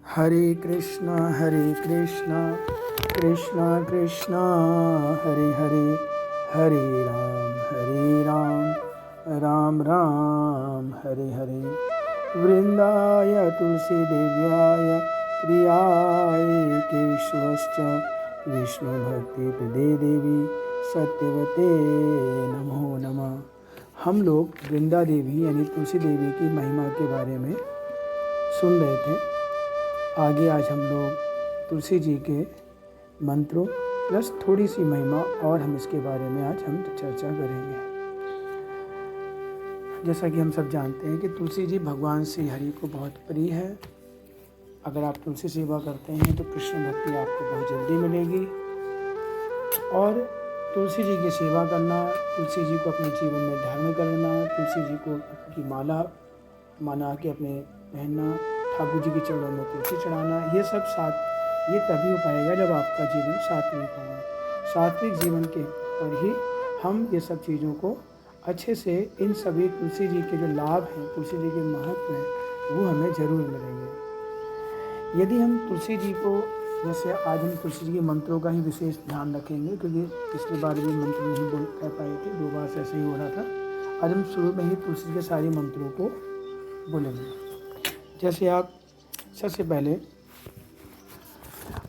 हरे कृष्णा कृष्णा कृष्णा हरे हरे, हरे राम राम राम हरे हरे। वृंदाय तुलसी देव्याय प्रियाय केशवश्च विष्णु भक्ति प्रदे देवी सत्यवते नमो नमः। हम लोग वृंदा देवी यानी तुलसी देवी की महिमा के बारे में सुन रहे थे। आगे आज हम लोग तुलसी जी के मंत्रों प्लस थोड़ी सी महिमा और हम इसके बारे में आज हम चर्चा करेंगे। जैसा कि हम सब जानते हैं कि तुलसी जी भगवान श्री हरि को बहुत प्रिय है। अगर आप तुलसी सेवा करते हैं तो कृष्ण भक्ति आपको बहुत जल्दी मिलेगी। और तुलसी जी की सेवा करना, तुलसी जी को अपने जीवन में धारण करना, तुलसी जी को की माला बना के अपने पहनना, ठाकुर जी के चरणों में तुलसी चढ़ाना, ये तभी हो पाएगा जब आपका जीवन सात्विक होगा। सात्विक जीवन के पर ही हम ये सब चीज़ों को अच्छे से, इन सभी तुलसी जी के जो लाभ हैं, तुलसी जी के महत्व हैं, वो हमें ज़रूर मिलेंगे। यदि हम तुलसी जी को, जैसे आज हम तुलसी जी के मंत्रों का ही विशेष ध्यान रखेंगे, क्योंकि पिछली बार भी मंत्र नहीं बोल पाए थे, 2 बार से ऐसे ही हो रहा था। आज हम शुरू में ही तुलसी जी के सारे मंत्रों को बोलेंगे। जैसे आप सबसे पहले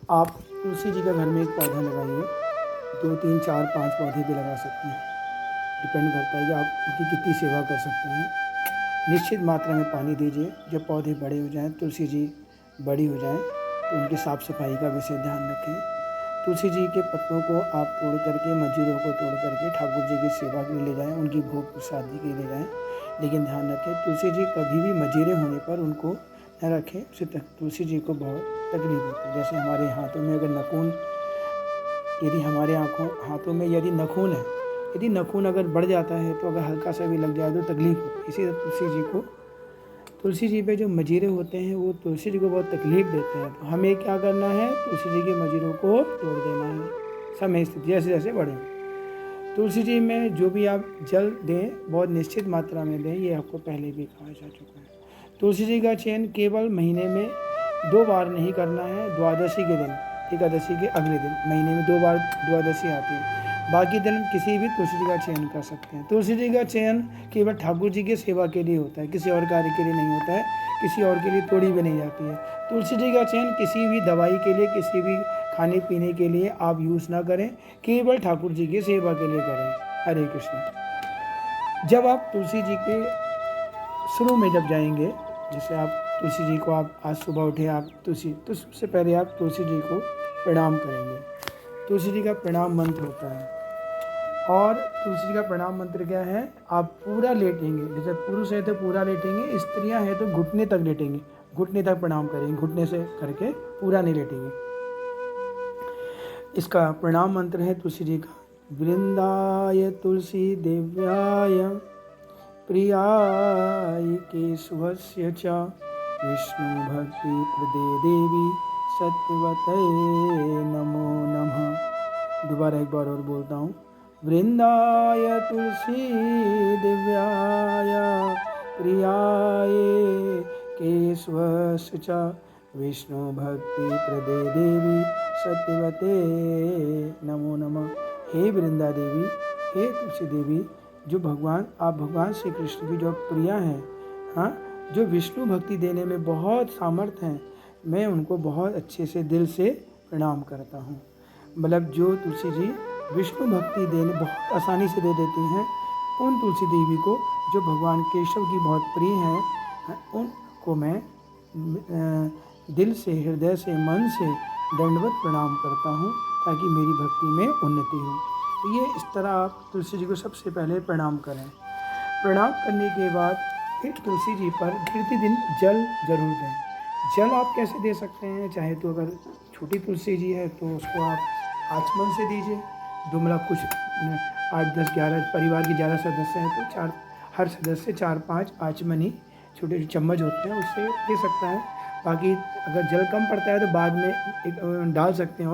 आप तुलसी जी का घर में एक पौधा लगाइए। 2, 3, 4, 5 पौधे भी लगा सकते हैं, डिपेंड करता है कि आप उनकी कितनी सेवा कर सकते हैं। निश्चित मात्रा में पानी दीजिए। जब पौधे बड़े हो जाएं, तुलसी जी बड़ी हो जाएं, तो उनकी साफ़ सफाई का विशेष ध्यान रखें। तुलसी जी के पत्तों को आप तोड़ करके, मजीरों को तोड़ करके ठाकुर जी की सेवा के लिए ले जाएँ, उनकी भोग प्रसादी के लिए ले जाएँ। लेकिन ध्यान रखें, तुलसी जी कभी भी मजीरे होने पर उनको न रखें, उससे तुलसी जी को बहुत तकलीफ होती है। जैसे हमारे हाथों में अगर नखून, यदि हमारे हाथों में यदि नखून है, यदि नखून अगर बढ़ जाता है तो अगर हल्का सा भी लग जाए तो तकलीफ होती है। इसी तुलसी जी पे जो मजीरे होते हैं वो तुलसी जी को बहुत तकलीफ देते हैं। तो हमें क्या करना है, तुलसी जी के मजीरों को तोड़ देना है समय स्थिति जैसे जैसे बढ़े। तुलसी जी में जो भी आप जल दें, बहुत निश्चित मात्रा में दें, ये आपको पहले भी कहा जा चुका है। तुलसी जी का चयन केवल महीने में 2 बार नहीं करना है। द्वादशी के दिन, एकादशी के अगले दिन, महीने में 2 बार द्वादशी आती है। बाकी दिन किसी भी तुलसी जी का चयन कर सकते हैं। तुलसी जी का चयन केवल ठाकुर जी की सेवा के लिए होता है, किसी और कार्य के लिए नहीं होता है, किसी और के लिए तोड़ी भी नहीं जाती है। तुलसी जी का चयन किसी भी दवाई के लिए, किसी भी खाने पीने के लिए आप यूज़ ना करें, केवल ठाकुर जी की सेवा के लिए करें। हरे कृष्ण। जब आप तुलसी जी के शुरू में जब जाएंगे, जैसे आप तुलसी जी को, आप आज सुबह उठे, आप तो सबसे पहले आप तुलसी जी को प्रणाम करेंगे। तुलसी जी का प्रणाम मंत्र होता है। और तुलसी जी का प्रणाम मंत्र क्या है, आप पूरा लेटेंगे। जैसे पुरुष है तो पूरा लेटेंगे, स्त्रियां हैं तो घुटने तक लेटेंगे, घुटने तक प्रणाम करेंगे, घुटने से करके पूरा नहीं लेटेंगे। इसका प्रणाम मंत्र है तुलसी जी का, वृंदाय तुलसी देव्याय प्रियाय केशवस्य च विष्णु भक्ति प्रदे देवी सत्यवते नमो नमः। दोबारा एक बार और बोलता हूँ, वृंदाय तुलसी दिव्याय प्रियाय केशवस्य च विष्णु भक्ति प्रदे देवी सत्यवते नमो नमः। हे वृंदा देवी, हे तुलसी देवी, जो आप भगवान श्री कृष्ण की जो प्रिया हैं, हाँ, जो विष्णु भक्ति देने में बहुत सामर्थ्य हैं, मैं उनको बहुत अच्छे से दिल से प्रणाम करता हूँ। मतलब जो तुलसी जी विष्णु भक्ति देने बहुत आसानी से दे देती हैं, उन तुलसी देवी को जो भगवान केशव की बहुत प्रिय हैं, उनको मैं दिल से, हृदय से, मन से दंडवत प्रणाम करता हूँ, ताकि मेरी भक्ति में उन्नति हो। तो ये इस तरह आप तुलसी जी को सबसे पहले प्रणाम करें। प्रणाम करने के बाद फिर तुलसी जी पर प्रतिदिन जल जरूर दें। जल आप कैसे दे सकते हैं, चाहे तो अगर छोटी तुलसी जी है तो उसको आप आचमन से दीजिए। जो मतलब कुछ 8, 10, 11 परिवार के 11 सदस्य हैं तो हर सदस्य 4-5 आचमनी छोटे चम्मच होते हैं, उससे दे सकता है। बाकी अगर जल कम पड़ता है तो बाद में एक डाल सकते हैं।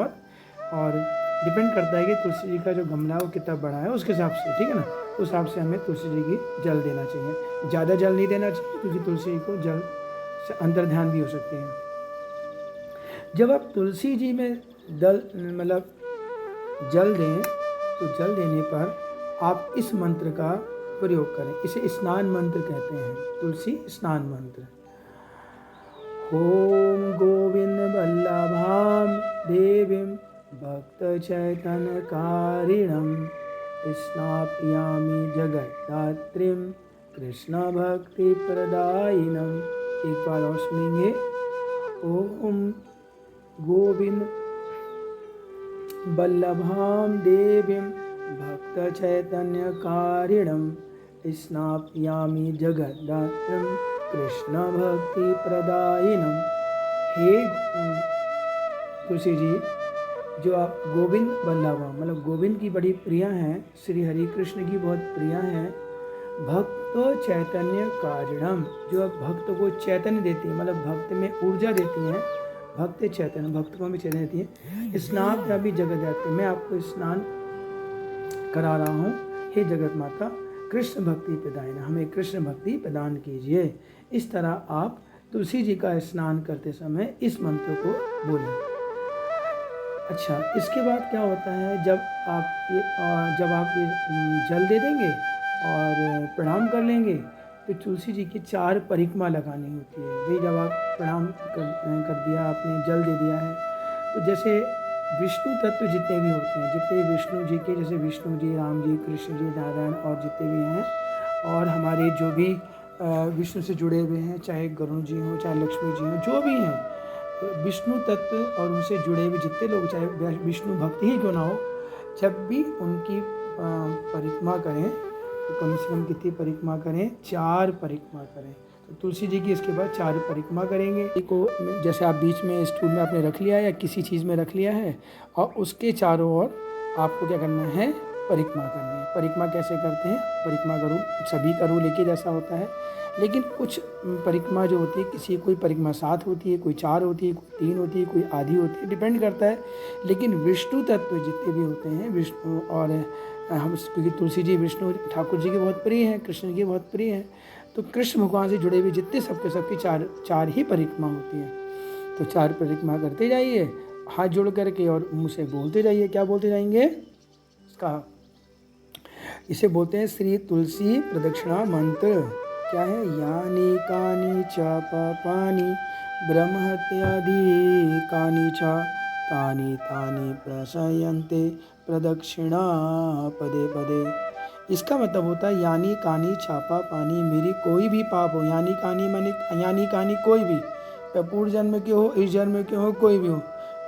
और डिपेंड करता है कि तुलसी जी का जो गमला वो कितना बड़ा है, उसके हिसाब से, ठीक है ना, उस हिसाब से हमें तुलसी जी की जल देना चाहिए। ज़्यादा जल नहीं देना चाहिए, क्योंकि तुलसी जी को जल से अंतर ध्यान भी हो सकते हैं। जब आप तुलसी जी में जल दें तो जल देने पर आप इस मंत्र का प्रयोग करें। इसे स्नान मंत्र कहते हैं, तुलसी स्नान मंत्र। ओम गोविंद वल्लभाम देवीं भक्त चैतन्य कारिणम स्नापयामि जगद्धात्रीं कृष्ण भक्ति प्रदायिनम। एक बार और सुनेंगे। ओम गोविंद वल्लभाम देवीं भक्त चैतन्य कारिणम स्नापयामि जगद्धात्रीं कृष्ण भक्ति प्रदायिनम। हे तुलसी जी, जो आप गोविंद वल्लभा गोविंद की बड़ी प्रिया हैं, श्री हरि कृष्ण की बहुत प्रिया हैं। भक्त चैतन्य कारिणम, जो आप भक्त को चैतन्य देती हैं, भक्त में ऊर्जा देती हैं। भक्त चैतन्य, भक्त को भी चैतन्य देती है। स्नान या भी जगत जाते, मैं आपको स्नान करा रहा हूँ। हे जगत माता, कृष्ण भक्ति प्रदान, हमें कृष्ण भक्ति प्रदान कीजिए। इस तरह आप तुलसी जी का स्नान करते समय इस मंत्र को बोलें। अच्छा, इसके बाद क्या होता है, जब आप ये जल दे देंगे और प्रणाम कर लेंगे तो तुलसी जी की 4 परिक्रमा लगानी होती है। भाई जब आप प्रणाम कर दिया, आपने जल दे दिया है, तो जैसे विष्णु तत्व जितने भी होते हैं, जितने विष्णु जी के, जैसे विष्णु जी, राम जी, कृष्ण जी, नारायण और जितने भी हैं, और हमारे जो भी विष्णु से जुड़े हुए हैं, चाहे गरुड़ जी हों, चाहे लक्ष्मी जी हों, जो भी हैं विष्णु तत्व और उनसे जुड़े हुए जितने लोग, चाहे विष्णु भक्त ही क्यों ना हो, जब भी उनकी परिक्रमा करें तो कम से कम कितनी परिक्रमा करें? 4 परिक्रमा करें। तो तुलसी जी की इसके बाद 4 परिक्रमा करेंगे। को जैसे आप बीच में स्टूल में आपने रख लिया है या किसी चीज़ में रख लिया है, और उसके चारों ओर आपको क्या करना है? परिक्रमा करनी है। परिक्रमा कैसे करते हैं? परिक्रमा करूँ, सभी करूँ लेके जैसा होता है, लेकिन कुछ परिक्रमा जो होती है, किसी कोई परिक्रमा 7 होती है, कोई 4 होती है, कोई 3 होती है, कोई आधी होती है, डिपेंड करता है। लेकिन विष्णु तत्व जितने भी होते हैं, विष्णु और हम, क्योंकि तुलसी जी विष्णु ठाकुर जी के बहुत प्रिय हैं, कृष्ण जी के बहुत प्रिय हैं, तो कृष्ण भगवान से जुड़े हुए जितने सबकी 4 ही परिक्रमा होती है। तो 4 परिक्रमा करते जाइए हाथ जोड़ करके, और मुँह से बोलते जाइए। क्या बोलते जाएंगे? इसका इसे बोलते हैं श्री तुलसी प्रदक्षिणा मंत्र। क्या है? यानी कानी च पापानि ब्रह्महत्यादि कानी च तानि तानि प्रशयन्ते प्रदक्षिणा पदे पदे। इसका मतलब होता है यानी कानी छापा पानी, मेरी कोई भी पाप हो, यानी कानी माने यानी कानी कोई भी, पूर्व जन्म के हो, इस जन्म के हो, कोई भी हो,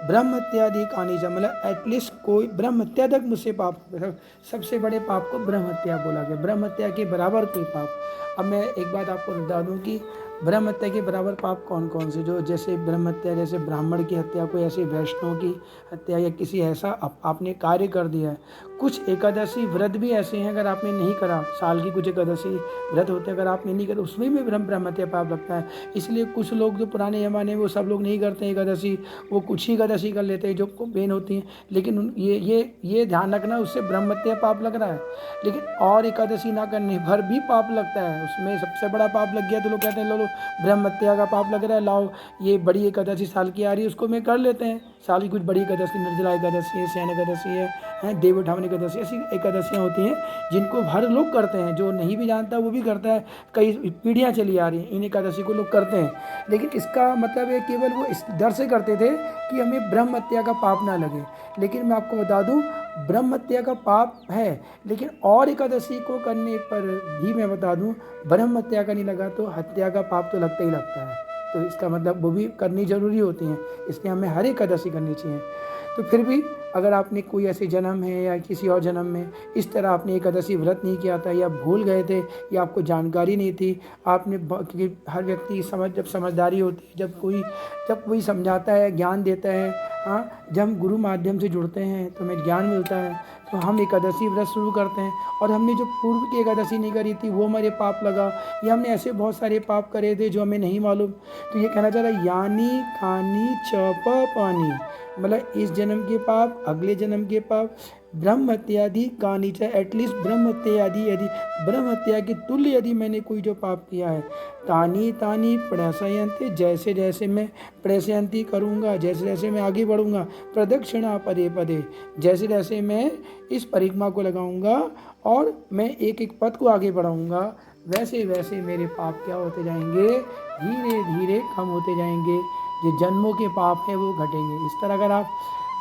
ब्रह्म हत्यादि कानी जा, एटलीस्ट कोई ब्रह्म हत्या तक मुझसे पाप, सबसे बड़े पाप को ब्रह्म हत्या बोला गया, ब्रह्म हत्या के बराबर कोई पाप। अब मैं एक बात आपको बता दूं कि ब्रह्म हत्या के बराबर पाप कौन कौन से, जो जैसे ब्रह्म हत्या, जैसे ब्राह्मण की हत्या, कोई ऐसे वैष्णव की हत्या, या किसी ऐसा आपने कार्य कर दिया है। कुछ एकादशी व्रत भी ऐसे हैं, अगर आपने नहीं करा, साल की कुछ एकादशी व्रत होते हैं, अगर आपने नहीं करा, उसमें भी ब्रह्म हत्या पाप लगता है। इसलिए कुछ लोग जो पुराने ज़माने वो सब लोग नहीं करते हैं एकादशी, वो कुछ ही एकादशी कर लेते हैं जो बेन होती हैं, लेकिन ये ध्यान रखना, उससे ब्रह्म हत्या पाप लग रहा है। लेकिन और एकादशी ना करने भर भी पाप लगता है, उसमें सबसे बड़ा पाप लग गया तो लोग कहते हैं लो ब्रह्म हत्या का पाप लग रहा है, लाओ ये बड़ी एकादशी साल की आ रही है, उसको मैं कर लेते हैं। साल की कुछ बड़ी एकादशी, निर्जला एकादशी है, शयन एकादशी है, देव उठावन एकादशी, ऐसी एकादशियाँ होती हैं जिनको हर लोग करते हैं, जो नहीं भी जानता वो भी करता है, कई पीढ़ियाँ चली आ रही हैं, इन एकादशी को लोग करते हैं। लेकिन इसका मतलब है केवल वो इस डर से करते थे कि हमें ब्रह्म हत्या का पाप ना लगे। लेकिन मैं आपको बता दूं, ब्रह्म हत्या का पाप है, लेकिन और एकादशी को करने पर भी मैं बता दूं, ब्रह्म हत्या का नहीं लगा तो हत्या का पाप तो लगता ही लगता है। तो इसका मतलब वो भी करनी जरूरी होती हैं, इसलिए हमें हर एकादशी करनी चाहिए। तो फिर भी अगर आपने कोई ऐसे जन्म है या किसी और जन्म में इस तरह आपने एकादशी व्रत नहीं किया था, या भूल गए थे, या आपको जानकारी नहीं थी, आपने, क्योंकि हर व्यक्ति जब समझदारी होती है, जब कोई समझाता है, ज्ञान देता है, हाँ, जब हम गुरु माध्यम से जुड़ते हैं तो हमें ज्ञान मिलता है, तो हम एकादशी व्रत शुरू करते हैं, और हमने जो पूर्व की एकादशी नहीं करी थी वो हमारे पाप लगा, या हमने ऐसे बहुत सारे पाप करे थे जो हमें नहीं मालूम। तो ये कहना चाह रहा है यानी कानी च पानी, मतलब इस जन्म के पाप, अगले जन्म के पाप, ब्रह्म हत्यादि कानीच, एटलीस्ट ब्रह्म हत्यादि यदि ब्रह्म हत्या के तुल्य यदि मैंने कोई जो पाप किया है, तानी तानी प्रशयंती, जैसे जैसे मैं प्रशयंती करूँगा, जैसे जैसे मैं आगे बढ़ूँगा, प्रदक्षिणा पदे पदे, जैसे जैसे मैं इस परिक्रमा को लगाऊंगा और मैं एक एक पद को आगे बढ़ाऊंगा, वैसे वैसे मेरे पाप क्या होते जाएंगे, धीरे धीरे कम होते जाएंगे। जो जन्मों के पाप हैं वो घटेंगे। इस तरह अगर आप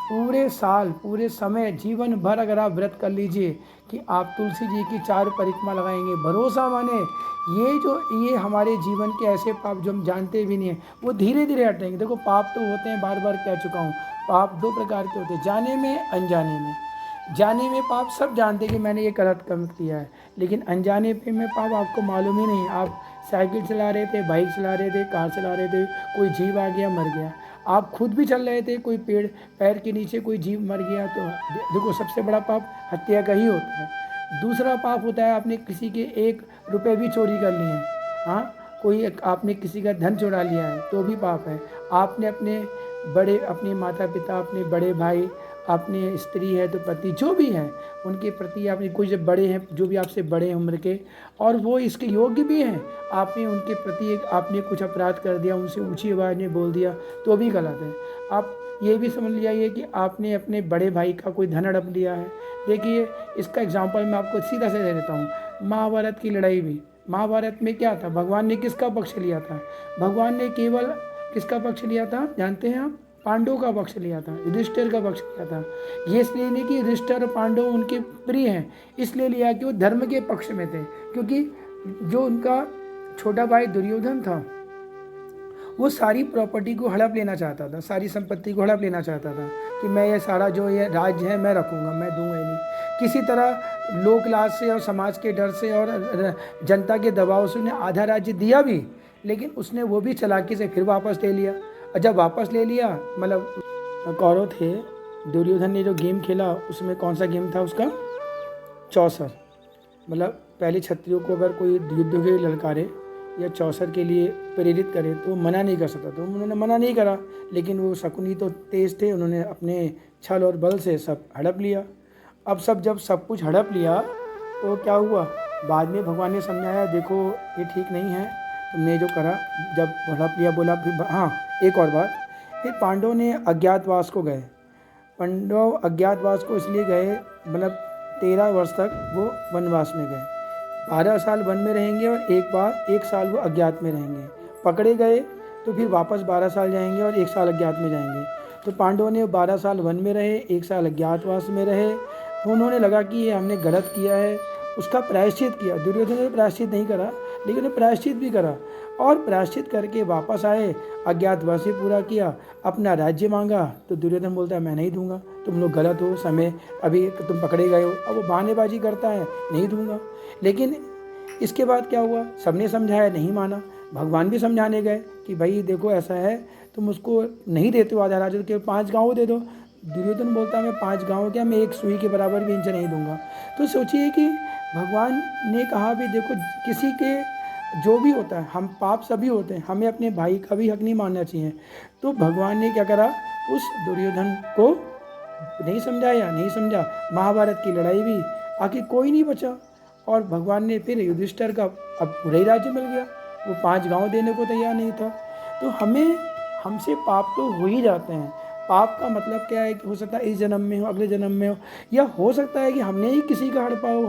पूरे साल, पूरे समय, जीवन भर अगर आप व्रत कर लीजिए कि आप तुलसी जी की 4 परिक्रमा लगाएंगे, भरोसा माने ये हमारे जीवन के ऐसे पाप जो हम जानते भी नहीं हैं वो धीरे धीरे हटेंगे। देखो पाप तो होते हैं, बार बार कह चुका हूँ, पाप 2 प्रकार के होते हैं, जाने में, अनजाने में। जाने में पाप सब जानते हैं कि मैंने ये गलत काम किया है, लेकिन अनजाने पे में पाप आपको मालूम ही नहीं। आप साइकिल चला रहे थे, बाइक चला रहे थे, कार चला रहे थे, कोई जीव आ गया, मर गया। आप खुद भी चल रहे थे, कोई पेड़ पैर के नीचे कोई जीव मर गया, तो देखो सबसे बड़ा पाप हत्या का ही होता है। दूसरा पाप होता है आपने किसी के 1 रुपये भी चोरी कर लिए हैं, हाँ, आपने किसी का धन चुरा लिया है तो भी पाप है। आपने अपने माता पिता, अपने बड़े भाई, अपने स्त्री है तो पति, जो भी हैं उनके प्रति आपने, कोई जब बड़े हैं, जो भी आपसे बड़े हैं उम्र के और वो इसके योग्य भी हैं, आपने उनके प्रति आपने कुछ अपराध कर दिया, उनसे ऊंची आवाज़ में बोल दिया तो भी गलत है। आप ये भी समझ लिया कि आपने अपने बड़े भाई का कोई धन हड़प लिया है। देखिए इसका एग्जाम्पल मैं आपको सीधा से दे देता हूँ। महाभारत की लड़ाई भी, महाभारत में क्या था, भगवान ने किसका पक्ष लिया था? भगवान ने केवल किसका पक्ष लिया था जानते हैं आप? पांडवों का पक्ष लिया था, युधिष्ठिर का पक्ष लिया था। ये इसलिए नहीं कि युधिष्ठिर और पांडव उनके प्रिय हैं, इसलिए लिया कि वो धर्म के पक्ष में थे, क्योंकि जो उनका छोटा भाई दुर्योधन था वो सारी प्रॉपर्टी को हड़प लेना चाहता था, सारी संपत्ति को हड़प लेना चाहता था कि मैं ये सारा जो ये राज्य है मैं रखूँगा, मैं दूंगा ही नहीं। किसी तरह लोक लाज से और समाज के डर से और जनता के दबाव से उन्हें आधा राज्य दिया भी, लेकिन उसने वो भी चालाकी से फिर वापस ले लिया। और जब वापस ले लिया, मतलब कौरव थे, दुर्योधन ने जो गेम खेला उसमें कौन सा गेम था उसका? चौसर। मतलब पहले क्षत्रियों को अगर कोई युद्ध के लिए ललकारे या चौसर के लिए प्रेरित करे तो वो मना नहीं कर सकता, तो उन्होंने मना नहीं करा, लेकिन वो शकुनी तो तेज थे, उन्होंने अपने छल और बल से सब हड़प लिया। अब जब सब कुछ हड़प लिया तो क्या हुआ, बाद में भगवान ने समझाया देखो ये ठीक नहीं है तुमने जो करा। जब हड़प लिया बोला फिर हाँ एक और बात, फिर पांडव ने अज्ञातवास को गए। पांडव अज्ञातवास को इसलिए गए, मतलब 13 वर्ष तक वो वनवास में गए। 12 साल वन में रहेंगे और एक साल वो अज्ञात में रहेंगे। पकड़े गए तो फिर वापस 12 साल जाएंगे और 1 साल अज्ञात में जाएंगे। तो पांडवों ने 12 साल वन में रहे, 1 साल अज्ञातवास में रहे। उन्होंने लगा कि ये हमने गलत किया है, उसका प्रायश्चित किया। दुर्योधन ने प्रायश्चित नहीं करा, लेकिन उन्हें प्रायश्चित भी करा और प्रायश्चित करके वापस आए, अज्ञातवास भी पूरा किया, अपना राज्य मांगा। तो दुर्योधन बोलता है मैं नहीं दूंगा, तुम लोग गलत हो, समय अभी तुम पकड़े गए हो। अब वो बहानेबाजी करता है, नहीं दूंगा। लेकिन इसके बाद क्या हुआ, सबने समझाया, नहीं माना। भगवान भी समझाने गए कि भाई देखो ऐसा है, तुम उसको नहीं देते हो आधा राज्य, केवल 5 गाँव दे दो। दुर्योधन बोलता है मैं 5 गाँव क्या, मैं 1 सुई के बराबर भी इनसे नहीं दूंगा। तो सोचिए कि भगवान ने कहा भी देखो किसी के जो भी होता है, हम पाप सभी होते हैं, हमें अपने भाई का भी हक नहीं मानना चाहिए। तो भगवान ने क्या करा, उस दुर्योधन को नहीं समझाया, नहीं समझा। महाभारत की लड़ाई भी आखिर कोई नहीं बचा और भगवान ने फिर युधिष्ठिर का अब पूरा ही राज्य मिल गया, वो 5 गांव देने को तैयार नहीं था। तो हमसे पाप तो हो ही जाते हैं। पाप का मतलब क्या है कि हो सकता है इस जन्म में हो, अगले जन्म में हो, या हो सकता है कि हमने ही किसी का हड़पा हो,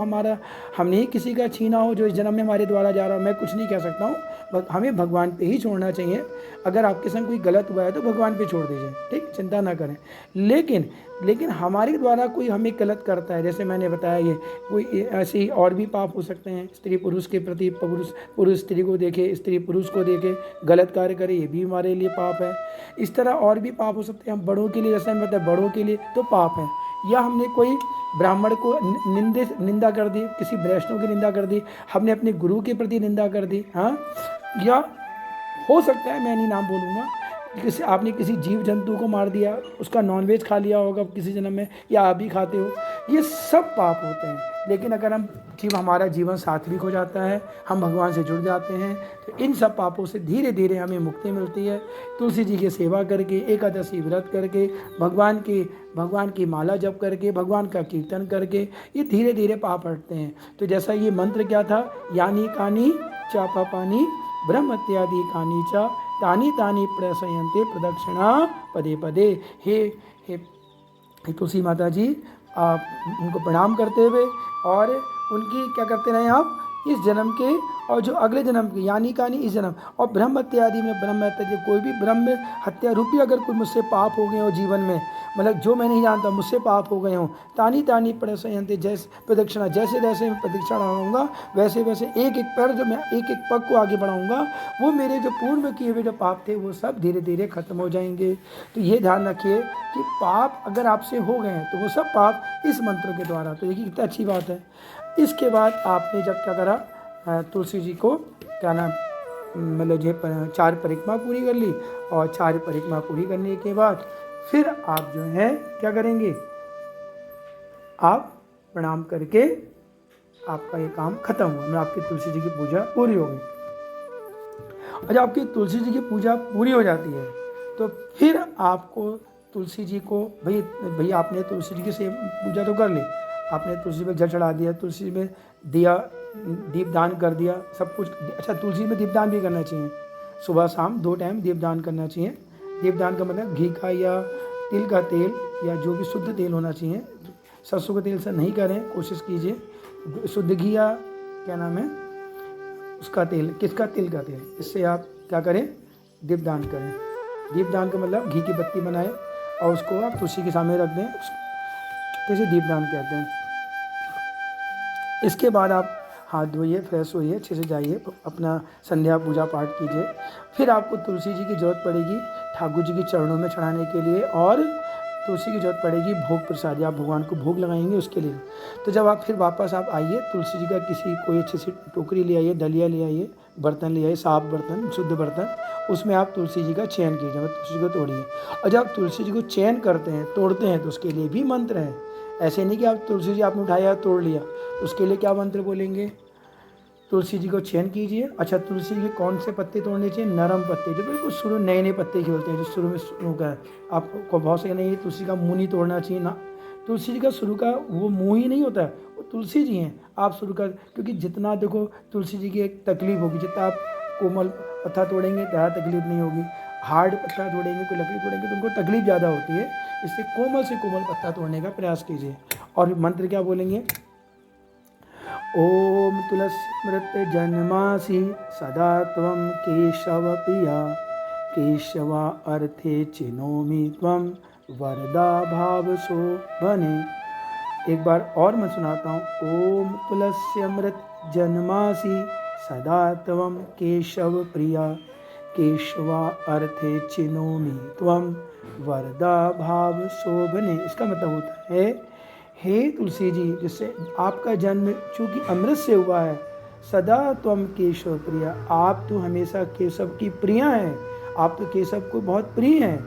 हमने ही किसी का छीना हो जो इस जन्म में हमारे द्वारा जा रहा हो। मैं कुछ नहीं कह सकता हूँ, हमें भगवान पे ही छोड़ना चाहिए। अगर आपके संग कोई गलत हुआ है तो भगवान पे छोड़ दीजिए, ठीक, चिंता ना करें। लेकिन हमारे द्वारा कोई हमें गलत करता है, जैसे मैंने बताया ये कोई ऐसे ही और भी पाप हो सकते हैं। स्त्री पुरुष के प्रति, पुरुष स्त्री को देखे, स्त्री पुरुष को देखे, गलत कार्य करे, ये भी हमारे लिए पाप है। इस तरह और भी पाप हो सकते हैं। हम बड़ों के लिए, जैसे हम बताए बड़ों के लिए तो पाप है, या हमने कोई ब्राह्मण को निंदा कर दी, किसी वैष्णव की निंदा कर दी, हमने अपने गुरु के प्रति निंदा कर दी, हाँ, या हो सकता है मैं नहीं नाम बोलूँगा, आपने किसी जीव जंतु को मार दिया, उसका नॉनवेज खा लिया होगा किसी जन्म में, या आप भी खाते हो। ये सब पाप होते हैं। लेकिन अगर हम हमारा जीवन सात्विक हो जाता है, हम भगवान से जुड़ जाते हैं, तो इन सब पापों से धीरे धीरे हमें मुक्ति मिलती है। तुलसी जी की सेवा करके, एकादशी व्रत करके, भगवान की माला जप करके, भगवान का कीर्तन करके ये धीरे धीरे पाप हटते हैं। तो जैसा ये मंत्र क्या था, यानी कानी चा पापानी ब्रह्म इत्यादि कानी चा तानी तानी प्रसयन्ते प्रदक्षिणा पदे पदे। हे तुलसी माता जी, आप उनको प्रणाम करते हुए और उनकी क्या करते रहे आप इस जन्म के और जो अगले जन्म के, यानी कहानी इस जन्म, और ब्रह्म इत्यादि में ब्रह्म हत्या, कोई भी ब्रह्म हत्या रूपी अगर कोई मुझसे पाप हो गए हो जीवन में, मतलब जो मैं नहीं जानता मुझसे पाप हो गए हों, तानी तानी प्रसयन्ते, जैसे प्रदक्षिणा, जैसे जैसे मैं प्रदक्षिणा बढ़ाऊँगा वैसे वैसे एक एक पैर जो मैं एक एक पग को आगे बढ़ाऊँगा, वो मेरे जो पूर्व में किए हुए जो पाप थे वो सब धीरे धीरे खत्म हो जाएंगे। तो ये ध्यान रखिए कि पाप अगर आपसे हो गए हैं तो वो सब पाप इस मंत्र के द्वारा, तो देखिए कितना अच्छी बात है। इसके बाद आपने जब क्या करा, तुलसी जी को क्या नाम, मतलब जो 4 परिक्रमा पूरी कर ली, और 4 परिक्रमा पूरी करने के बाद फिर आप जो है क्या करेंगे, आप प्रणाम करके आपका ये काम खत्म हुआ, मतलब आपकी तुलसी जी की पूजा पूरी हो गई। और जब आपकी तुलसी जी की पूजा पूरी हो जाती है तो फिर आपको तुलसी जी को, भाई आपने तुलसी जी की पूजा तो कर ली, आपने तुलसी में जल चढ़ा दिया, तुलसी में दिया दीपदान कर दिया, सब कुछ अच्छा। तुलसी में दीपदान भी करना चाहिए, सुबह शाम 2 टाइम दीपदान करना चाहिए। दीपदान का मतलब घी का या तिल का तेल या जो भी शुद्ध तेल होना चाहिए, सरसों के तेल से नहीं करें, कोशिश कीजिए शुद्ध घी या क्या नाम है उसका तेल, किसका, तिल का तेल, इससे आप क्या करें, दीपदान करें। दीपदान का मतलब घी की बत्ती बनाएं और उसको आप तुलसी के सामने रख दें, जैसे दीपदान कहते हैं। इसके बाद आप हाथ धोइए, फ्रेश होइए, अच्छे से जाइए, अपना संध्या पूजा पाठ कीजिए। फिर आपको तुलसी जी की ज़रूरत पड़ेगी ठाकुर जी के चरणों में चढ़ाने के लिए, और तुलसी की ज़रूरत पड़ेगी भोग प्रसाद, आप भगवान को भोग लगाएंगे उसके लिए। तो जब आप फिर वापस आप आइए, तुलसी जी का कोई अच्छी सी टोकरी ले आइए, डलिया ले आइए, बर्तन ले आइए, साफ बर्तन, शुद्ध बर्तन, उसमें आप तुलसी जी का चयन कीजिए, मतलब तुलसी को तोड़िए। और जब आप तुलसी जी को चयन करते हैं, तोड़ते हैं, तो उसके लिए भी मंत्र है। ऐसे नहीं कि आप तुलसी जी आपने उठाया तोड़ लिया, उसके लिए क्या मंत्र बोलेंगे, तुलसी जी को चयन कीजिए। अच्छा, तुलसी के कौन से पत्ते तोड़ने चाहिए, नरम पत्ते, जो बिल्कुल शुरू नए नए पत्ते खिलते हैं, जो शुरू में शुरू का है। आपको बहुत से नहीं, तुलसी का मुँह नहीं तोड़ना चाहिए ना, तुलसी जी का शुरू का वो मुँह ही नहीं होता है, वो तुलसी जी हैं। आप शुरू का, क्योंकि जितना देखो तुलसी जी की एक तकलीफ होगी, जितना आप कोमल पत्ता तोड़ेंगे ज़्यादा तकलीफ नहीं होगी, हार्ड पत्ता तोड़ेंगे, कोई लकड़ी तोड़ेंगे तो उनको तकलीफ ज़्यादा होती है, इससे कोमल से कोमल पत्ता तोड़ने का प्रयास कीजिए। और मंत्र क्या बोलेंगे, ओम तुलसी मृत जन्मासी सदा त्वं केशव प्रिया, केशवा अर्थे चिनोमि त्वं वरदा भाव शोभने। एक बार और मैं सुनाता हूँ, ओम तुलसी मृत जन्मासी सदा त्वं केशव प्रिया, केशवा अर्थे चिनोमि त्वं वरदा भाव शोभने। इसका मतलब होता है, हे तुलसी जी, जिससे आपका जन्म चूँकि अमृत से हुआ है, सदा त्वं केशव प्रिया, आप तो हमेशा केशव की प्रिया हैं, आप तो केशव को बहुत प्रिय हैं।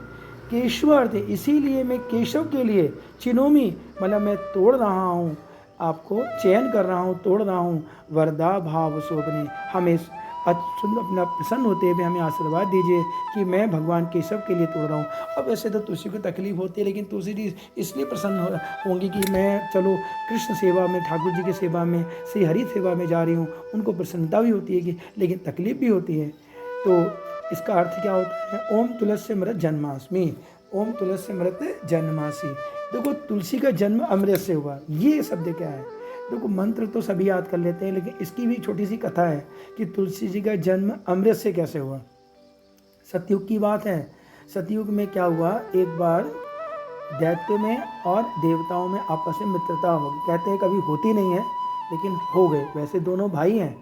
केशव थे, इसीलिए मैं केशव के लिए चिनोमी, मतलब मैं तोड़ रहा हूँ, आपको चयन कर रहा हूँ, तोड़ रहा हूँ। वरदा भाव शोभने, हमें अपना प्रसन्न होते हुए हमें आशीर्वाद दीजिए कि मैं भगवान केशव के लिए तोड़ रहा हूँ। अब वैसे तो तुलसी को तकलीफ होती है, लेकिन तुलसी जी इसलिए प्रसन्न होंगी कि मैं चलो कृष्ण सेवा में, ठाकुर जी की सेवा में, श्री हरि सेवा में जा रही हूँ, उनको प्रसन्नता भी होती है कि, लेकिन तकलीफ भी होती है। तो इसका अर्थ क्या होता है, ओम तुलसी मृत जन्माष्टमी, ओम तुलसी मृत जन्मासी। देखो तुलसी का जन्म अमृत से हुआ, ये शब्द क्या है, देखो मंत्र तो सभी याद कर लेते हैं, लेकिन इसकी भी छोटी सी कथा है कि तुलसी जी का जन्म अमृत से कैसे हुआ। सतयुग की बात है, सतयुग में क्या हुआ, एक बार दैत्य में और देवताओं में आपस में मित्रता हो गई। कहते हैं कभी होती नहीं है, लेकिन हो गए। वैसे दोनों भाई हैं,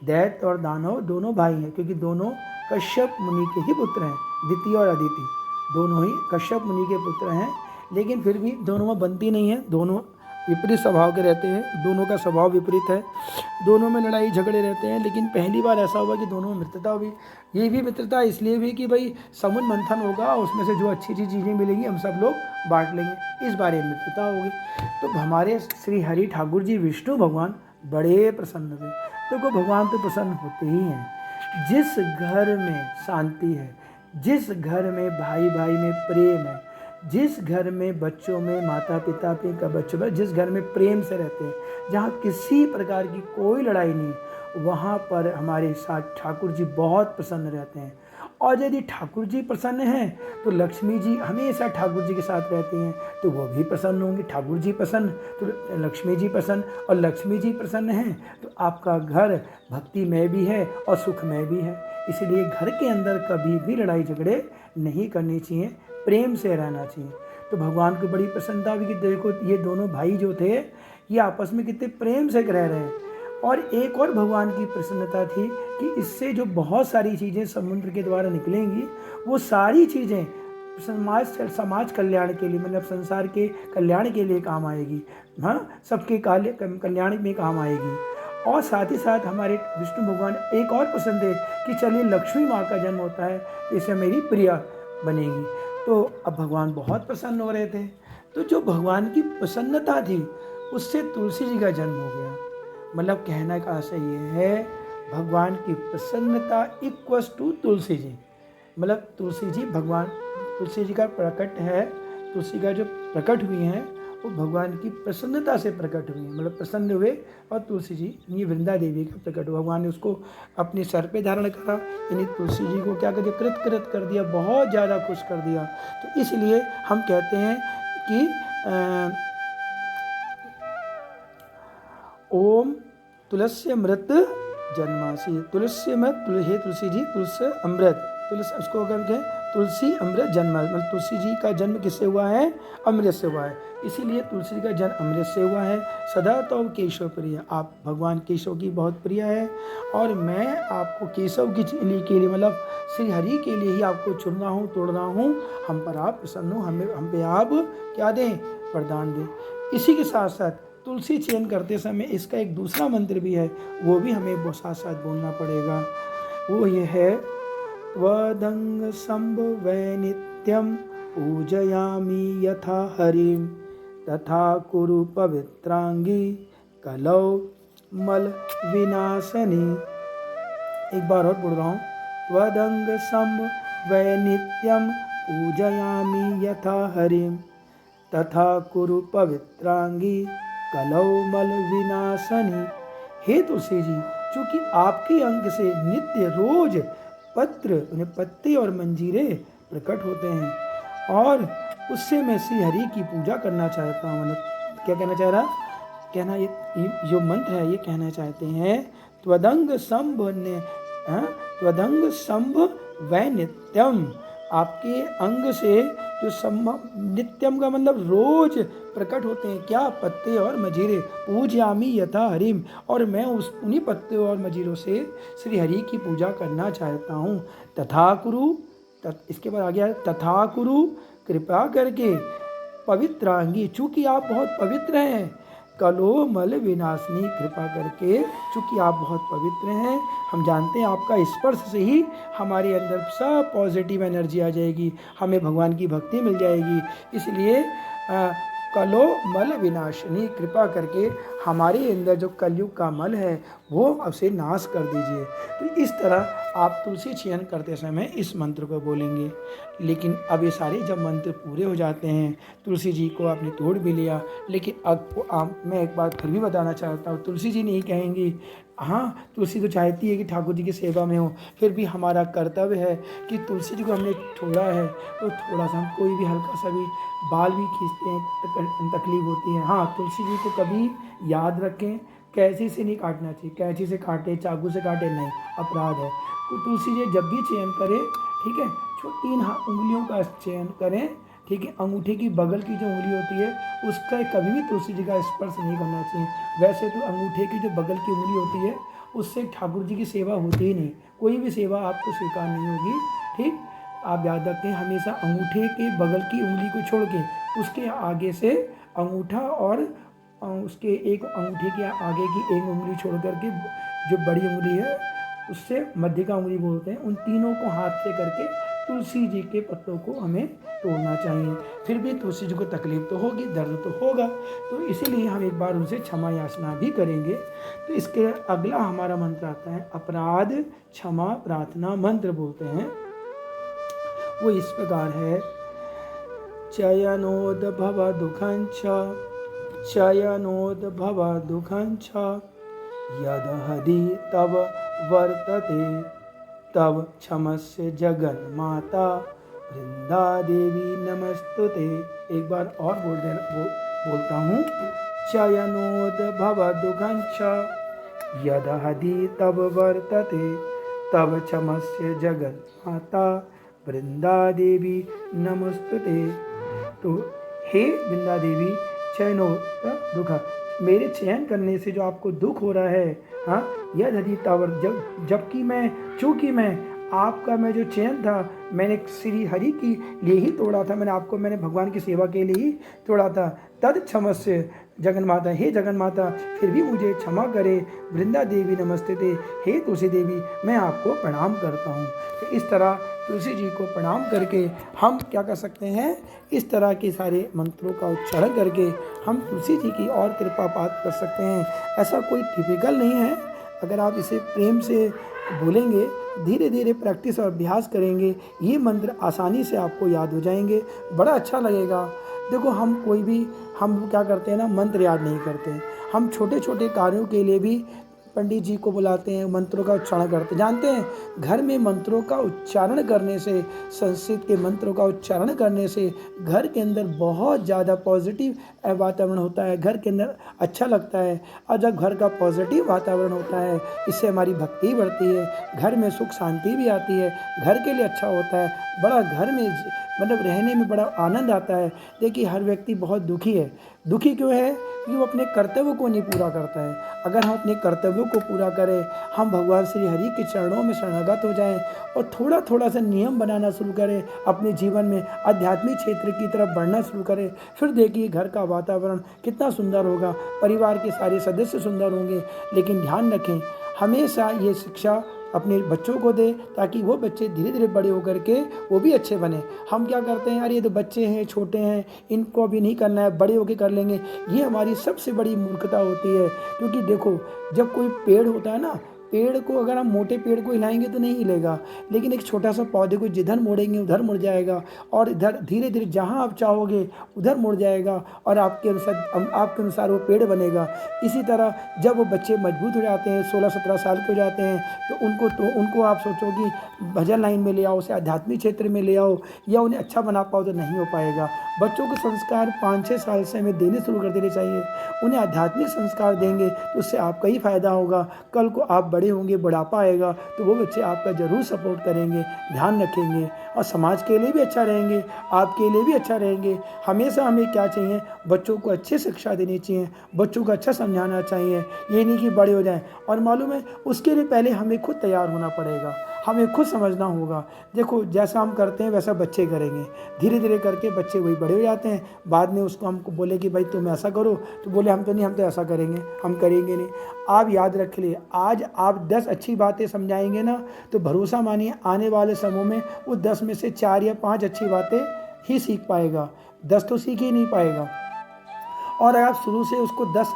दैत्य और दानव दोनों भाई हैं, क्योंकि दोनों कश्यप मुनि के ही पुत्र हैं, दिति और अदिति दोनों ही कश्यप मुनि के पुत्र हैं। लेकिन फिर भी दोनों में बनती नहीं है, दोनों विपरीत स्वभाव के रहते हैं, दोनों का स्वभाव विपरीत है। दोनों में लड़ाई झगड़े रहते हैं, लेकिन पहली बार ऐसा हुआ कि दोनों में मित्रता हुई। ये भी मित्रता इसलिए भी कि भाई समुद्र मंथन होगा, उसमें से जो अच्छी अच्छी चीज़ें मिलेंगी हम सब लोग बांट लेंगे, इस बारे में मित्रता होगी। तो हमारे श्री हरि ठाकुर जी विष्णु भगवान बड़े प्रसन्न थे। देखो भगवान तो प्रसन्न होते ही हैं। जिस घर में शांति है, जिस घर में भाई भाई में प्रेम है, जिस घर में बच्चों में माता पिता पे का बच्चों में जिस घर में प्रेम से रहते हैं, जहाँ किसी प्रकार की कोई लड़ाई नहीं, वहाँ पर हमारे साथ ठाकुर जी बहुत प्रसन्न रहते हैं। और यदि ठाकुर जी प्रसन्न हैं तो लक्ष्मी जी हमेशा ठाकुर जी के साथ रहती हैं, तो वो भी प्रसन्न होंगे। ठाकुर जी प्रसन्न तो लक्ष्मी जी प्रसन्न, और लक्ष्मी जी प्रसन्न हैं तो आपका घर भक्तिमय भी है और सुखमय भी है। इसलिए घर के अंदर कभी भी लड़ाई झगड़े नहीं करनी चाहिए, प्रेम से रहना चाहिए। तो भगवान को बड़ी प्रसन्नता हुई कि देखो ये दोनों भाई जो थे ये आपस में कितने प्रेम से रह रहे हैं। और एक और भगवान की प्रसन्नता थी कि इससे जो बहुत सारी चीज़ें समुद्र के द्वारा निकलेंगी, वो सारी चीज़ें समाज कल्याण के लिए, मतलब संसार के कल्याण के लिए काम आएगी। हाँ, सबके कल्याण में काम आएगी। और साथ ही साथ हमारे विष्णु भगवान एक और पसंद है कि चलिए लक्ष्मी माँ का जन्म होता है तो इससे मेरी प्रिया बनेगी। तो अब भगवान बहुत प्रसन्न हो रहे थे। तो जो भगवान की प्रसन्नता थी उससे तुलसी जी का जन्म हो गया। मतलब कहने का आशय ये है, भगवान की प्रसन्नता इक्वल्स टू तुलसी जी। मतलब तुलसी जी भगवान, तुलसी जी का प्रकट है, तुलसी का जो प्रकट हुई हैं वो भगवान की प्रसन्नता से प्रकट हुई हैं। मतलब प्रसन्न हुए और तुलसी जी, ये वृंदा देवी का प्रकट हुआ। भगवान ने उसको अपने सर पे धारण करा, यानी तुलसी जी को क्या कर दिया, कृत कृत कर दिया, बहुत ज़्यादा खुश कर दिया। तो इसलिए हम कहते हैं कि ओम तुलसी अमृत जन्मासी, तुलसी अमृत, हे तुलसी जी तुलसी अमृत, तुलसी उसको अगर कहें तुलसी अमृत जन्म, मतलब तुलसी जी का जन्म किससे हुआ है, अमृत से हुआ है। इसीलिए तुलसी का जन्म अमृत से हुआ है। सदा तो केशव प्रिय, आप भगवान केशव की बहुत प्रिय है, और मैं आपको केशव की के लिए, मतलब श्री हरि के लिए ही आपको चुनना हूँ, तोड़ना हूँ। हम पर आप प्रसन्न हो, हम पे आप क्या दें, वरदान दें। इसी के साथ साथ तुलसी चयन करते समय इसका एक दूसरा मंत्र भी है, वो भी हमें साथ साथ बोलना पड़ेगा। वो ये है, त्वदंग संभवै नित्यम पूजयामि यथा हरिम तथा कुरु पवित्रांगी कलौ मल विनाशनी। एक बार और बोल रहा हूँ, त्वदंग संभवै नित्यम पूजयामि यथा हरिम तथा कुरु पवित्रांगी कलौ मल विनाशनी। हे तुलसी जी, चूँकि आपके अंग से नित्य रोज पत्ते और मंजीरे प्रकट होते हैं, और उससे मैं श्री हरि की पूजा करना चाहता हूँ। मतलब क्या कहना चाह रहा, कहना ये जो मंत्र है ये कहना चाहते हैं, त्वदंग संभ वै नित्यम, आपके अंग से जो नित्यम का मतलब रोज प्रकट होते हैं, क्या, पत्ते और मजीरे, पूजयामि यथा हरिम, और मैं उन्हीं पत्ते और मजीरों से श्री हरि की पूजा करना चाहता हूँ। तथा कुरु, इसके बाद आ गया तथा कुरु, कृपा करके पवित्रांगी, चूँकि आप बहुत पवित्र हैं, कलो मल विनाशनी, कृपा करके चूँकि आप बहुत पवित्र हैं, हम जानते हैं आपका स्पर्श से ही हमारे अंदर सब पॉजिटिव एनर्जी आ जाएगी, हमें भगवान की भक्ति मिल जाएगी। इसलिए कलो मल विनाशनी, कृपा करके हमारे अंदर जो कलयुग का मल है वो उसे नाश कर दीजिए। तो इस तरह आप तुलसी चयन करते समय इस मंत्र को बोलेंगे। लेकिन अब ये सारे जब मंत्र पूरे हो जाते हैं, तुलसी जी को आपने तोड़ भी लिया, लेकिन अब मैं एक बात फिर भी बताना चाहता हूँ, तुलसी जी नहीं कहेंगी, हाँ तुलसी तो चाहती है कि ठाकुर जी की सेवा में हो, फिर भी हमारा कर्तव्य है कि तुलसी जी को हमने छोड़ा है तो थोड़ा सा हम कोई भी हल्का सा भी बाल भी खींचते हैं तकलीफ होती है। हाँ, तुलसी जी को कभी याद रखें, कैंची से नहीं काटना चाहिए, कैंची से काटे, चाकू से काटे नहीं, अपराध है। तो तुलसी जी जब भी चयन करें, ठीक है, 3 उंगलियों का चयन करें, ठीक है, अंगूठे की बगल की जो उंगली होती है उसका कभी भी तुलसी जी का स्पर्श नहीं करना चाहिए। वैसे तो अंगूठे की जो बगल की उंगली होती है उससे ठाकुर जी की सेवा होती ही नहीं, कोई भी सेवा आपको स्वीकार नहीं होगी। ठीक, आप याद रखें, हमेशा अंगूठे के बगल की उंगली को छोड़ के उसके आगे से अंगूठा और उसके एक अंगूठे के आगे की एक उंगली छोड़ करके जो बड़ी उंगली है उससे मध्य का उंगली बोलते हैं, उन तीनों को हाथ से करके तुलसी जी के पत्तों को हमें तोड़ना चाहिए। फिर भी तुलसी जी को तकलीफ तो होगी, दर्द तो होगा, तो इसीलिए हम एक बार उनसे क्षमा याचना भी करेंगे। तो इसके अगला हमारा मंत्र आता है अपराध क्षमा प्रार्थना मंत्र बोलते हैं। वो इस प्रकार है, चयनोद्भव दुःखञ्च चयनोद्भव दुःखञ्च यदहदि तव वर्तते तव क्षमस्य जगन्माता वृंदा देवी नमस्तुते। एक बार और बोलता हूँ, चयनोद्भव दुःखञ्च यदहदि तव वर्तते तव क्षमस्य जगन्माता वृंदा देवी नमस्तुते। तो हे वृंदा देवी, चयनो दुख, मेरे चयन करने से जो आपको दुख हो रहा है, हाँ, यह यदि तवर जबकि मैं चूँकि मैं आपका मैं जो चयन था मैंने श्री हरि के लिए ही तोड़ा था, मैंने भगवान की सेवा के लिए ही तोड़ा था। तद क्षमस्य जगन्माता, हे जगन्माता फिर भी मुझे क्षमा करे। वृंदा देवी नमस्ते, हे तुलसी देवी मैं आपको प्रणाम करता हूँ। तो इस तरह तुलसी जी को प्रणाम करके हम क्या कर सकते हैं, इस तरह के सारे मंत्रों का उच्चारण करके हम तुलसी जी की और कृपा प्राप्त कर सकते हैं। ऐसा कोई टिपिकल नहीं है, अगर आप इसे प्रेम से बोलेंगे, धीरे धीरे प्रैक्टिस और अभ्यास करेंगे, ये मंत्र आसानी से आपको याद हो जाएंगे, बड़ा अच्छा लगेगा। देखो हम क्या करते हैं ना, मंत्र याद नहीं करते, हम छोटे छोटे कार्यों के लिए भी पंडित जी को बुलाते हैं, मंत्रों का उच्चारण करते। जानते हैं, घर में मंत्रों का उच्चारण करने से, संस्कृत के मंत्रों का उच्चारण करने से घर के अंदर बहुत ज़्यादा पॉजिटिव वातावरण होता है, घर के अंदर अच्छा लगता है। और जब घर का पॉजिटिव वातावरण होता है, इससे हमारी भक्ति बढ़ती है, घर में सुख शांति भी आती है, घर के लिए अच्छा होता है, बड़ा घर में रहने में बड़ा आनंद आता है। देखिए हर व्यक्ति बहुत दुखी है, दुखी क्यों है? क्योंकि वो अपने कर्तव्य को नहीं पूरा करता है। अगर हम अपने कर्तव्यों को पूरा करें, हम भगवान श्री हरि के चरणों में शरणागत हो जाएं और थोड़ा थोड़ा सा नियम बनाना शुरू करें, अपने जीवन में आध्यात्मिक क्षेत्र की तरफ बढ़ना शुरू करें, फिर देखिए घर का वातावरण कितना सुंदर होगा, परिवार के सारे सदस्य सुंदर होंगे। लेकिन ध्यान रखें, हमेशा ये शिक्षा अपने बच्चों को दे ताकि वो बच्चे धीरे धीरे बड़े होकर के वो भी अच्छे बने। हम क्या करते हैं, अरे ये तो बच्चे हैं, छोटे हैं, इनको अभी नहीं करना है, बड़े होकर कर लेंगे। ये हमारी सबसे बड़ी मूर्खता होती है। क्योंकि देखो जब कोई पेड़ होता है ना, पेड़ को अगर हम मोटे पेड़ को हिलाएंगे तो नहीं हिलेगा, लेकिन एक छोटा सा पौधे को जिधर मोड़ेंगे उधर मुड़ जाएगा, और इधर धीरे धीरे जहाँ आप चाहोगे उधर मुड़ जाएगा, और आपके अनुसार वो पेड़ बनेगा। इसी तरह जब वो बच्चे मजबूत हो जाते हैं, 16-17 साल के हो जाते हैं, तो उनको आप सोचो कि भजन लाइन में ले आओ, उसे आध्यात्मिक क्षेत्र में ले आओ, या उन्हें अच्छा बना पाओ, तो नहीं हो पाएगा। बच्चों को संस्कार 5-6 साल से हमें देने शुरू कर देने चाहिए। उन्हें आध्यात्मिक संस्कार देंगे तो उससे आपका ही फायदा होगा। कल को आप बड़े होंगे, बुढ़ापा आएगा तो वो बच्चे आपका ज़रूर सपोर्ट करेंगे, ध्यान रखेंगे, और समाज के लिए भी अच्छा रहेंगे, आपके लिए भी अच्छा रहेंगे। हमेशा हमें क्या चाहिए, बच्चों को अच्छी शिक्षा देनी चाहिए, बच्चों को अच्छा समझाना चाहिए। ये नहीं कि बड़े हो जाएं, और मालूम है उसके लिए पहले हमें खुद तैयार होना पड़ेगा, हमें खुद समझना होगा। देखो जैसा हम करते हैं वैसा बच्चे करेंगे, धीरे धीरे करके बच्चे वही बड़े हो जाते हैं। बाद में उसको हमको बोले कि भाई तुम ऐसा करो, तो बोले हम तो नहीं, हम तो ऐसा करेंगे, हम करेंगे नहीं। आप याद रख लिए, आज आप 10 अच्छी बातें समझाएंगे ना, तो भरोसा मानिए आने वाले समय में वो 10 में से 4 या 5 अच्छी बातें ही सीख पाएगा, 10 तो सीख ही नहीं पाएगा। और अगर आप शुरू से उसको 10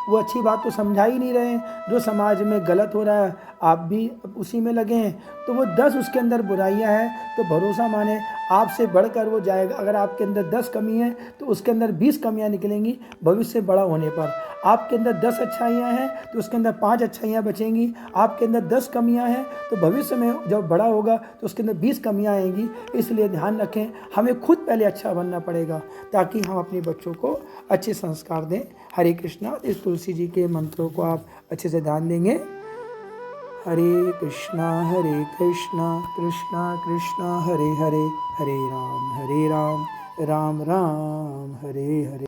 वो अच्छी बात तो समझा ही नहीं रहे हैं, जो समाज में गलत हो रहा है आप भी उसी में लगे हैं, तो वो 10 उसके अंदर बुराइयां हैं, तो भरोसा माने आपसे बढ़कर वो जाएगा। अगर आपके अंदर 10 कमी है तो उसके अंदर 20 कमियां निकलेंगी भविष्य बड़ा होने पर। आपके अंदर 10 अच्छाइयाँ हैं तो उसके अंदर 5 अच्छाइयाँ बचेंगी। आपके अंदर 10 कमियां हैं तो भविष्य में जब बड़ा होगा तो उसके अंदर 20 कमियां आएंगी। इसलिए ध्यान रखें, हमें खुद पहले अच्छा बनना पड़ेगा ताकि हम अपने बच्चों को अच्छे संस्कार दें। हरे कृष्णा। इस तुलसी जी के मंत्रों को आप अच्छे से ध्यान देंगे। हरे कृष्णा कृष्णा कृष्णा हरे हरे, हरे राम राम राम हरे हरे।